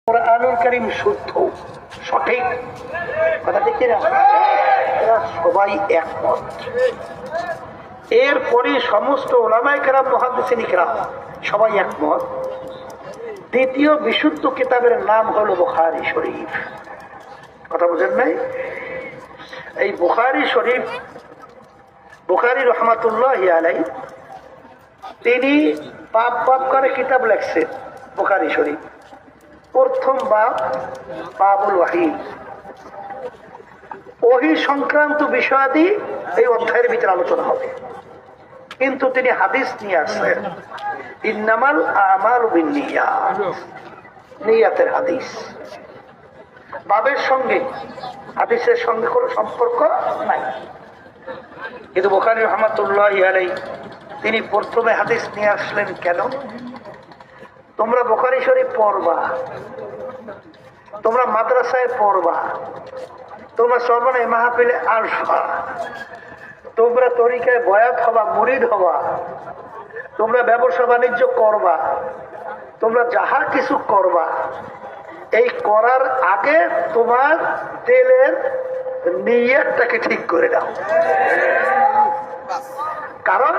কোরআনুল কারীম শুদ্ধ সঠিক কথা ঠিক না? এরা সবাই একমত। এরপরে সমস্ত উলামায়ে কেরাম মুহাদ্দিসিন কিরাম সবাই একমত। দ্বিতীয় বিশুদ্ধ কিতাবের নাম হলো বুখারী শরীফ। কথা বুঝেন নাই? এই বুখারী শরীফ, বুখারী রহমাতুল্লাহি আলাইহি তিনি বাপ বাপ করে কিতাব লেখছেন। বুখারী শরীফ প্রথম বাব বাবুল ওয়াহি, ওহী সংক্রান্ত বিষয়াদি এই অধ্যায়ের ভিতরে আলোচনা হবে। কিন্তু তিনি হাদিস নিয়ে আসছেন, ইন্নামাল আমালু বিন্নিয়াত, নিয়াতের হাদিস। বাবের সঙ্গে হাদিসের সঙ্গে কোনো সম্পর্ক নাই। কিন্তু বুখারী রাহমাতুল্লাহি আলাইহি তিনি প্রথমে হাদিস নিয়ে আসলেন কেন? তোমরা বুখারী শরীফ পড়বা, তোমরা মাদ্রাসায় পড়বা, তোমরা সর্বনে মাহফিলে আসবা, তোমরা তরিকায় বয়াত হবা, মুরিদ হবা, তোমরা ব্যবসা বাণিজ্য করবা, তোমরা যাহা কিছু করবা, এই করার আগে তোমার দিলের নিয়তটাকে ঠিক করে দাও। কারণ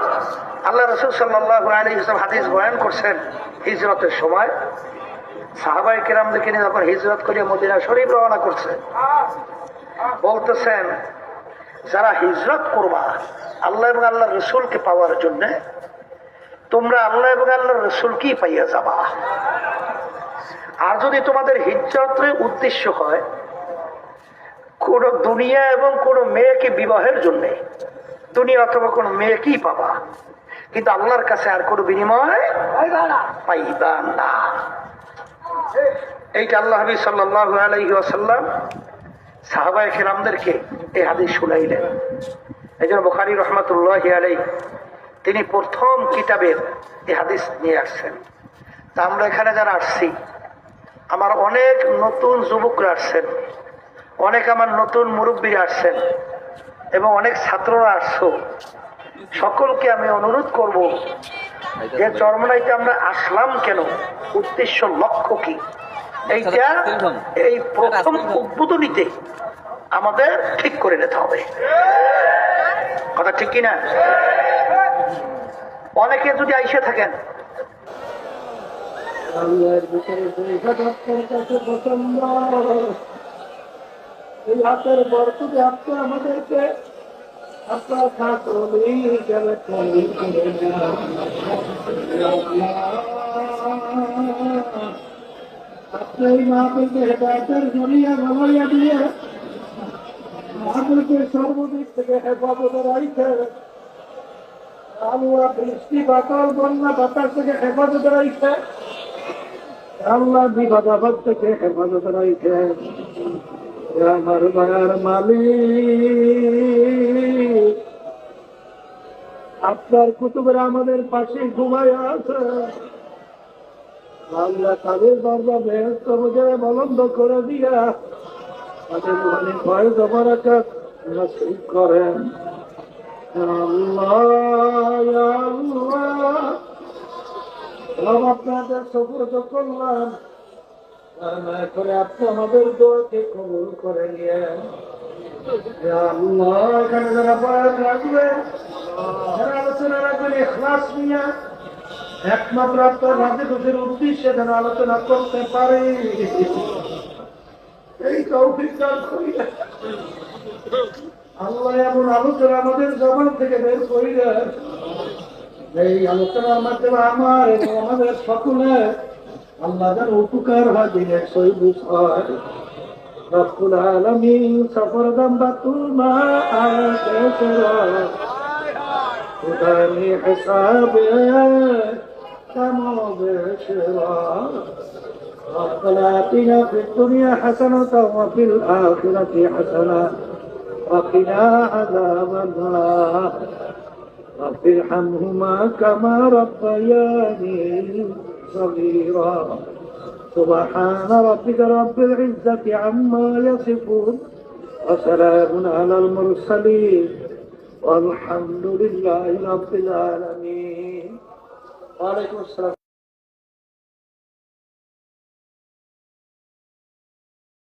আল্লাহ রাসূল সাল্লাল্লাহু আলাইহি ওয়াসাল্লাম হাদিস বয়ান করছেন হিজরতের সময় সাহাবায়ে কেরামদেরকে নিয়ে যখন হিজরত করে মদিনা শরীফ রওনা করছে, বলতেছেন যারা হিজরত করবা আল্লাহ এবং আল্লাহর রাসূলকে পাওয়ার জন্য, তোমরা আল্লাহ এবং আল্লাহর রাসূলকেই পাইয়া যাবা। আর যদি তোমাদের হিজরতের উদ্দেশ্য হয় কোন দুনিয়া এবং কোন মেয়েকে বিবাহের জন্য, দুনিয়া অথবা কোন মেয়েকেই পাবা, কিন্তু আল্লাহর কাছে আর কোনো বিনিময় পাইবা না। এইটা আল্লাহ হাবিব সাল্লাল্লাহু আলাইহি ওয়াসাল্লাম সাহাবায়ে কেরামদেরকে এই হাদিস শুনাইলেন। এই জন্য বুখারী রহমাতুল্লাহি আলাইহি তিনি প্রথম কিতাবের এই হাদিস নিয়ে আসছেন। তা আমরা এখানে যারা আসছি, আমার অনেক নতুন যুবকরা আসছেন, অনেক আমার নতুন মুরব্বীরা আসছেন এবং অনেক ছাত্ররা আসছো। সকলকে আমি অনুরোধ করব যে চরমনাইতে আমরা আসলাম কেন, উদ্দেশ্য লক্ষ্য কি, এইটা এই প্রথম উদ্বোধনীতে আমাদের ঠিক করে নিতে হবে। কথা ঠিক কিনা? অনেকে যদি আইসে থাকেন আল্লাহর ভিতরে এই হাতের বরকতে আপনি আমাদেরকে আপনার ছাত্র আপনি এই মাহফিলকে হেদায়েতের জড়িয়ে গলাইয়া দিয়ে মাহফিলকে সর্বদিক থেকে হেফাজতে রাখছে। আল্লাহ বৃষ্টি বাতাল বন্যা বাতাস থেকে হেফাজতে রাখছে, আল্লাহ বিপদ আপদ থেকে হেফাজতে রাখছে। আমার মায়ার মালিক আপনার কুতুবের আমাদের পাশে ঘুমায় আছে। আল্লাহ তাদের দরজা বেহেশত বুঝে বলন্দ করে দিয়া তাদের ওখানে ভয় জবরাকাত নসিব করেন। আল্লাহ আপনাদের সুপুর্দ করলাম, করে আপনি আমাদের দোয়াকে কবুল করে নিয়েন। আল্লাহ এখানে যারা বয়ান রাখবে, যারা আলোচনা রাখবেন ইখলাস নিয়ে একমাত্র আপনার রাজি খুশির উদ্দেশ্যে যেন আলোচনা করতে পারে, এই তৌফিক দান করিলেন। আল্লাহ এমন আলোচনা আমাদের জবান থেকে বের করিলেন, এই আলোচনার মাধ্যমে আমার এবং আমাদের সকলের আল্লাহ যেন উপকার হয়, দিনের সহিবুজ হয়। রব্বুল আলামিন সফরদম বাতুল মা আয়াতে তেরা খুদানি হিসাবে কামো বেশরা। ربنا آتنا في الدنيا حسنة وفي الآخرة حسنة وقنا عذاب النار رب ارحمهما كما ربياني صغيرا سبحان ربك رب العزة عما يصفون وسلام على المرسلين والحمد لله رب العالمين. وعليكم السلام.